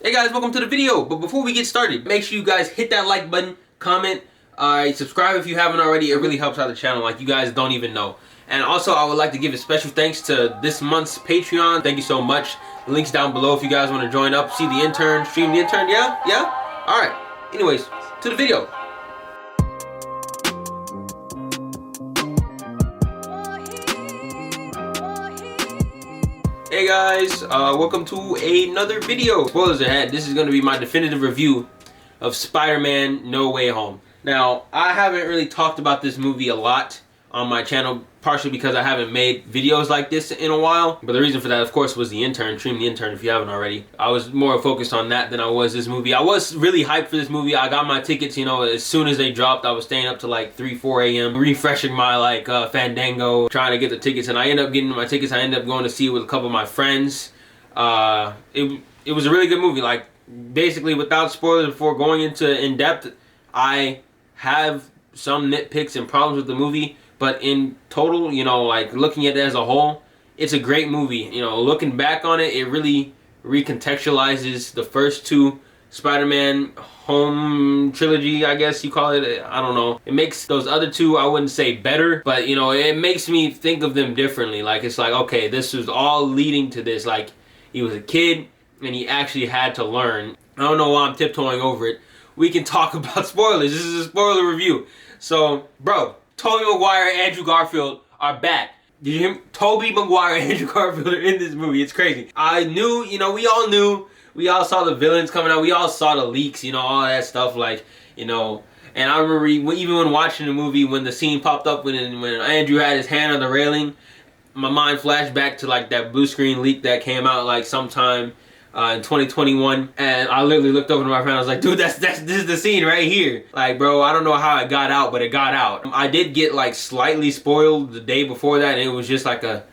Hey guys, welcome to the video. But before we get started, make sure you guys hit that like button, comment, subscribe if you haven't already. It really helps out the channel like you guys don't even know. And also, I would like to give a special thanks to this month's Patreon. Thank you so much. The link's down below if you guys want to join up, see the intern, stream the intern. Yeah? Alright. Anyways, to the video. Hey guys, welcome to another video. Spoilers ahead, this is going to be my definitive review of Spider-Man No Way Home. Now, I haven't really talked about this movie a lot on my channel, partially because I haven't made videos like this in a while. But the reason for that, of course, was the intern. Stream the intern if you haven't already. I was more focused on that than I was this movie. I was really hyped for this movie. I got my tickets, you know, as soon as they dropped. I was staying up to like 3, 4 a.m. refreshing my like Fandango, trying to get the tickets. And I ended up getting my tickets. I ended up going to see it with a couple of my friends. It was a really good movie. Like, basically, without spoilers, before going into in-depth, I have some nitpicks and problems with the movie. But in total, you know, like looking at it as a whole, it's a great movie. You know, looking back on it, it really recontextualizes the first two Spider-Man Home trilogy, I guess you call it. I don't know. It makes those other two, I wouldn't say better, but, you know, it makes me think of them differently. Like, it's like, okay, this was all leading to this. Like, he was a kid, and he actually had to learn. I don't know why I'm tiptoeing over it. We can talk about spoilers. This is a spoiler review. So, bro, Tobey Maguire and Andrew Garfield are back. Did you hear me? Tobey Maguire and Andrew Garfield are in this movie. It's crazy. I knew, you know, we all knew. We all saw the villains coming out. We all saw the leaks, you know, all that stuff. Like, you know, and I remember even when watching the movie, when the scene popped up when Andrew had his hand on the railing, my mind flashed back to like that blue screen leak that came out like sometime in 2021, and I literally looked over to my friend. I was like, dude, this is the scene right here. Like, bro, I don't know how it got out, but it got out. I did get like slightly spoiled the day before that, and it was just like a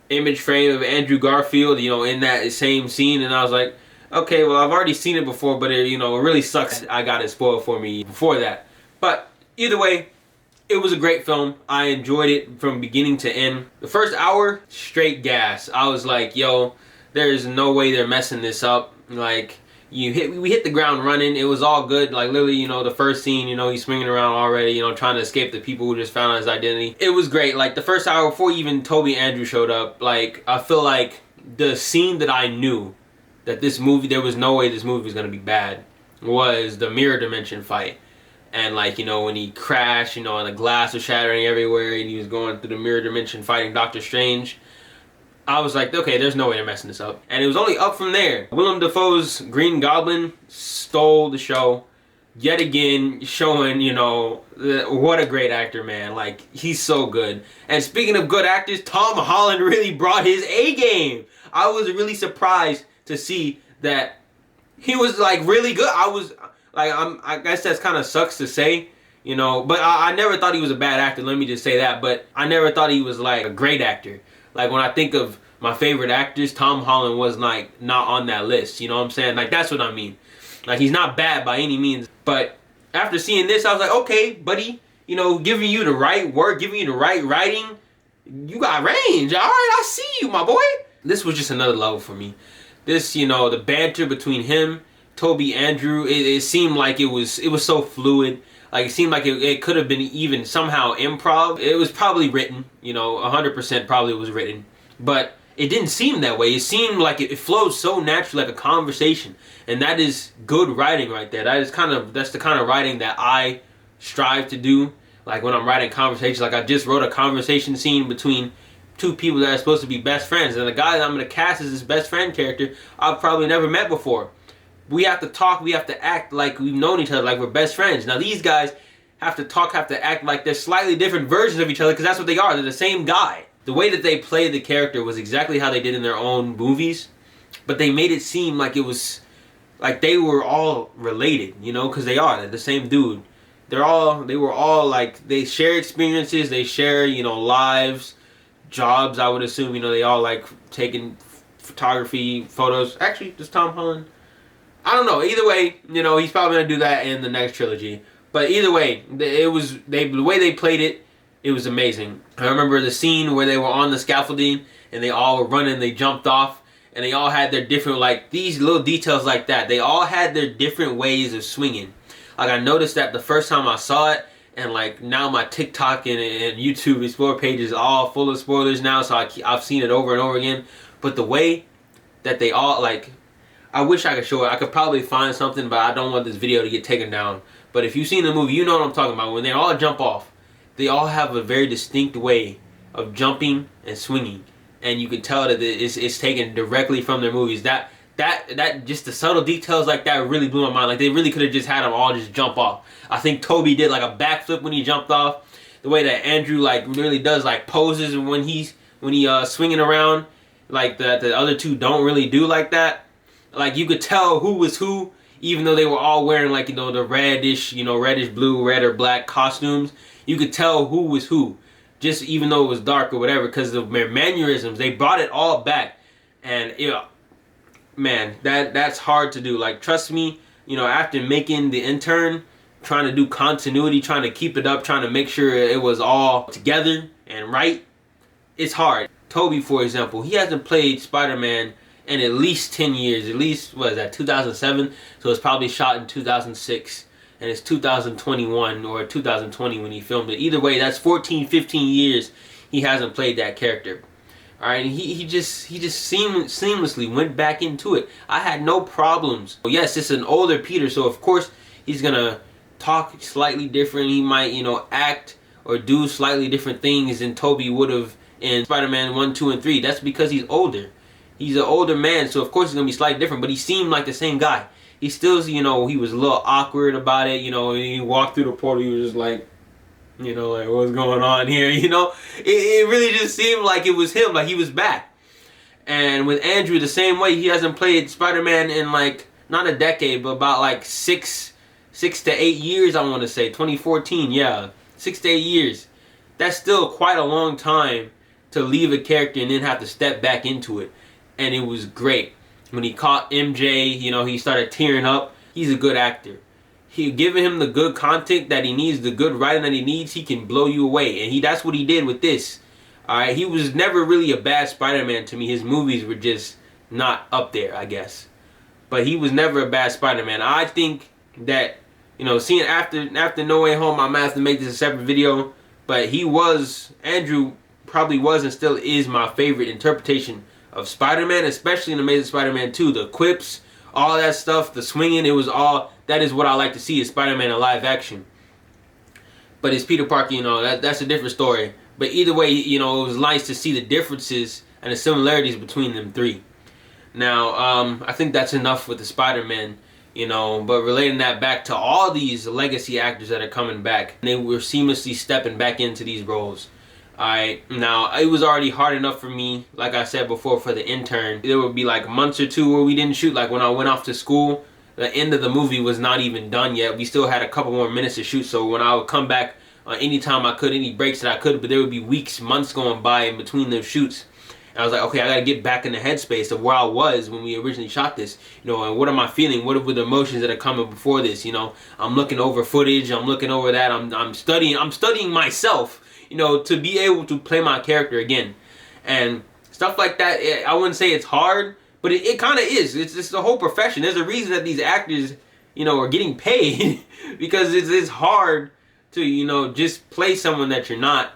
image frame of Andrew Garfield, you know, in that same scene, and I was like, okay, well, I've already seen it before, but it, you know, it really sucks I got it spoiled for me before that. But either way, it was a great film. I enjoyed it from beginning to end. The first hour, straight gas. I was like, yo, there's no way they're messing this up. Like, we hit the ground running. It was all good. Like, literally, you know, the first scene, you know, he's swinging around already, you know, trying to escape the people who just found out his identity. It was great. Like, the first hour before even Tobey and Andrew showed up, like, I feel like the scene that I knew that this movie, there was no way this movie was going to be bad, was the mirror dimension fight. And, like, you know, when he crashed, you know, and the glass was shattering everywhere, and he was going through the mirror dimension fighting Doctor Strange, I was like, okay, there's no way they're messing this up. And it was only up from there. Willem Dafoe's Green Goblin stole the show yet again, showing, you know, what a great actor, man. Like, he's so good. And speaking of good actors, Tom Holland really brought his A game. I was really surprised to see that he was, like, really good. I was, like, I guess that's kind of sucks to say, you know, but I never thought he was a bad actor. Let me just say that. But I never thought he was, like, a great actor. Like, when I think of my favorite actors, Tom Holland was, like, not on that list. You know what I'm saying? Like, that's what I mean. Like, he's not bad by any means. But after seeing this, I was like, okay, buddy, you know, giving you the right work, giving you the right writing, you got range. All right, I see you, my boy. This was just another level for me. This, you know, the banter between him, Tobey, Andrew, it seemed like it was so fluid. Like, it seemed like it could have been even somehow improv. It was probably written, you know, 100% probably was written. But it didn't seem that way. It seemed like it flowed so naturally, like a conversation. And that is good writing right there. That's the kind of writing that I strive to do. Like, when I'm writing conversations, like I just wrote a conversation scene between two people that are supposed to be best friends. And the guy that I'm going to cast as his best friend character, I've probably never met before. We have to talk, we have to act like we've known each other, like we're best friends. Now these guys have to talk, have to act like they're slightly different versions of each other, because that's what they are. They're the same guy. The way that they played the character was exactly how they did in their own movies, but they made it seem like it was, like they were all related, you know, because they are. They're the same dude. They were all like, they share experiences, they share, you know, lives, jobs, I would assume, you know, they all like taking photography, photos. Actually, just Tom Holland. I don't know. Either way, you know, he's probably going to do that in the next trilogy. But either way, the way they played it, it was amazing. I remember the scene where they were on the scaffolding and they all were running, they jumped off, and they all had their different, like, these little details like that. They all had their different ways of swinging. Like, I noticed that the first time I saw it, and like now my TikTok and YouTube Explore page is all full of spoilers now, so I've seen it over and over again. But the way that they all, like, I wish I could show it. I could probably find something, but I don't want this video to get taken down. But if you've seen the movie, you know what I'm talking about. When they all jump off, they all have a very distinct way of jumping and swinging, and you can tell that it's taken directly from their movies. That just the subtle details like that really blew my mind. Like, they really could have just had them all just jump off. I think Toby did like a backflip when he jumped off. The way that Andrew like really does like poses when he's swinging around, like the other two don't really do like that. Like, you could tell who was who, even though they were all wearing, like, you know, the reddish blue, red or black costumes. You could tell who was who, just even though it was dark or whatever, because of their mannerisms. They brought it all back, and you know, man, that's hard to do. Like, trust me, you know, after making The Intern, trying to do continuity, trying to keep it up, trying to make sure it was all together and right, it's hard. Toby, for example, he hasn't played Spider-Man in at least 10 years. At least, what is that, 2007? So it's probably shot in 2006. And it's 2021 or 2020 when he filmed it. Either way, that's 14, 15 years he hasn't played that character. Alright, and he just seamlessly went back into it. I had no problems. Yes, it's an older Peter, so of course he's gonna talk slightly different. He might, you know, act or do slightly different things than Toby would have in Spider-Man 1, 2, and 3. That's because he's older. He's an older man, so of course he's gonna be slightly different, but he seemed like the same guy. He still, you know, he was a little awkward about it, you know, he walked through the portal, he was just like, you know, like, what's going on here, you know? It really just seemed like it was him, like he was back. And with Andrew, the same way, he hasn't played Spider-Man in, like, not a decade, but about, like, 6 to 8 years, I want to say. 2014, yeah. 6 to 8 years. That's still quite a long time to leave a character and then have to step back into it. And it was great. When he caught MJ, you know, he started tearing up. He's a good actor. He giving him the good content that he needs, the good writing that he needs, he can blow you away. And that's what he did with this. Alright, he was never really a bad Spider-Man to me. His movies were just not up there, I guess. But he was never a bad Spider-Man. I think that, you know, seeing after No Way Home, I might have to make this a separate video. But Andrew probably was and still is my favorite interpretation of Spider-Man, especially in Amazing Spider-Man 2. The quips, all that stuff, the swinging, it was all, that is what I like to see is Spider-Man in live action. But it's Peter Parker, you know, that's a different story. But either way, you know, it was nice to see the differences and the similarities between them three. Now, I think that's enough with the Spider-Man, you know, but relating that back to all these legacy actors that are coming back, they were seamlessly stepping back into these roles. Alright, now it was already hard enough for me, like I said before, for The Intern. There would be like months or two where we didn't shoot. Like when I went off to school, the end of the movie was not even done yet. We still had a couple more minutes to shoot, so when I would come back anytime I could, any breaks that I could, but there would be weeks, months going by in between those shoots. And I was like, okay, I gotta get back in the headspace of where I was when we originally shot this, you know, and what am I feeling? What are the emotions that are coming before this? You know, I'm looking over footage, I'm looking over that, I'm studying myself, you know, to be able to play my character again. And stuff like that, I wouldn't say it's hard, but it kind of is. It's the whole profession. There's a reason that these actors, you know, are getting paid because it's hard to, you know, just play someone that you're not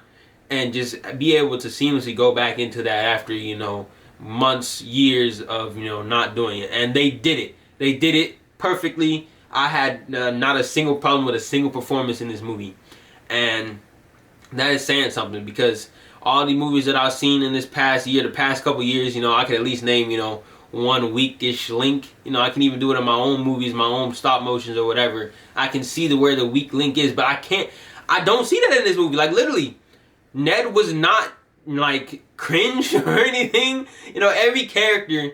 and just be able to seamlessly go back into that after, you know, months, years of, you know, not doing it. And they did it. They did it perfectly. I had not a single problem with a single performance in this movie. And that is saying something, because all the movies that I've seen in this past year, the past couple years, you know, I could at least name, you know, one weak-ish link. You know, I can even do it in my own movies, my own stop motions or whatever. I can see where the weak link is, but I don't see that in this movie. Like, literally, Ned was not, like, cringe or anything. You know, every character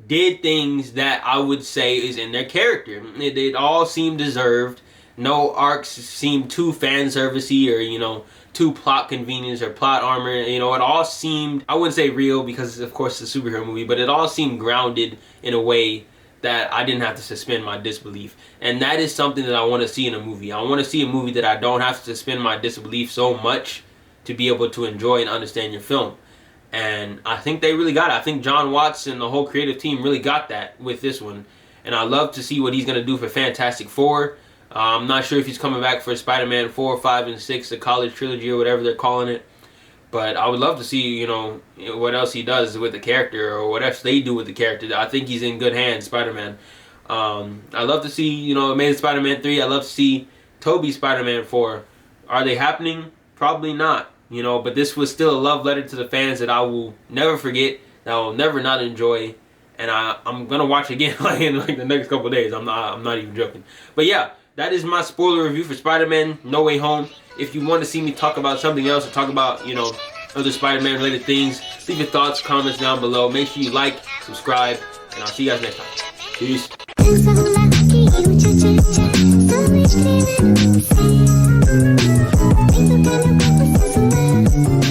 did things that I would say is in their character. It all seemed deserved. No arcs seemed too fan servicey or, you know, too plot convenience or plot armor. You know, it all seemed, I wouldn't say real because of course it's a superhero movie, but it all seemed grounded in a way that I didn't have to suspend my disbelief. And that is something that I want to see in a movie. I want to see a movie that I don't have to suspend my disbelief so much to be able to enjoy and understand your film. And I think they really got it. I think John Watts and the whole creative team really got that with this one. And I love to see what he's going to do for Fantastic Four. I'm not sure if he's coming back for Spider-Man 4, 5, and 6, the college trilogy or whatever they're calling it. But I would love to see, you know, what else he does with the character or what else they do with the character. I think he's in good hands, Spider-Man. I love to see, you know, Amazing Spider-Man 3. I love to see Tobey Spider-Man 4. Are they happening? Probably not, you know, but this was still a love letter to the fans that I will never forget, that I will never not enjoy. And I'm going to watch again in like the next couple of days. I'm not even joking. But yeah, that is my spoiler review for Spider-Man No Way Home. If you want to see me talk about something else or talk about, you know, other Spider-Man related things, leave your thoughts, comments down below. Make sure you like, subscribe, and I'll see you guys next time. Peace. So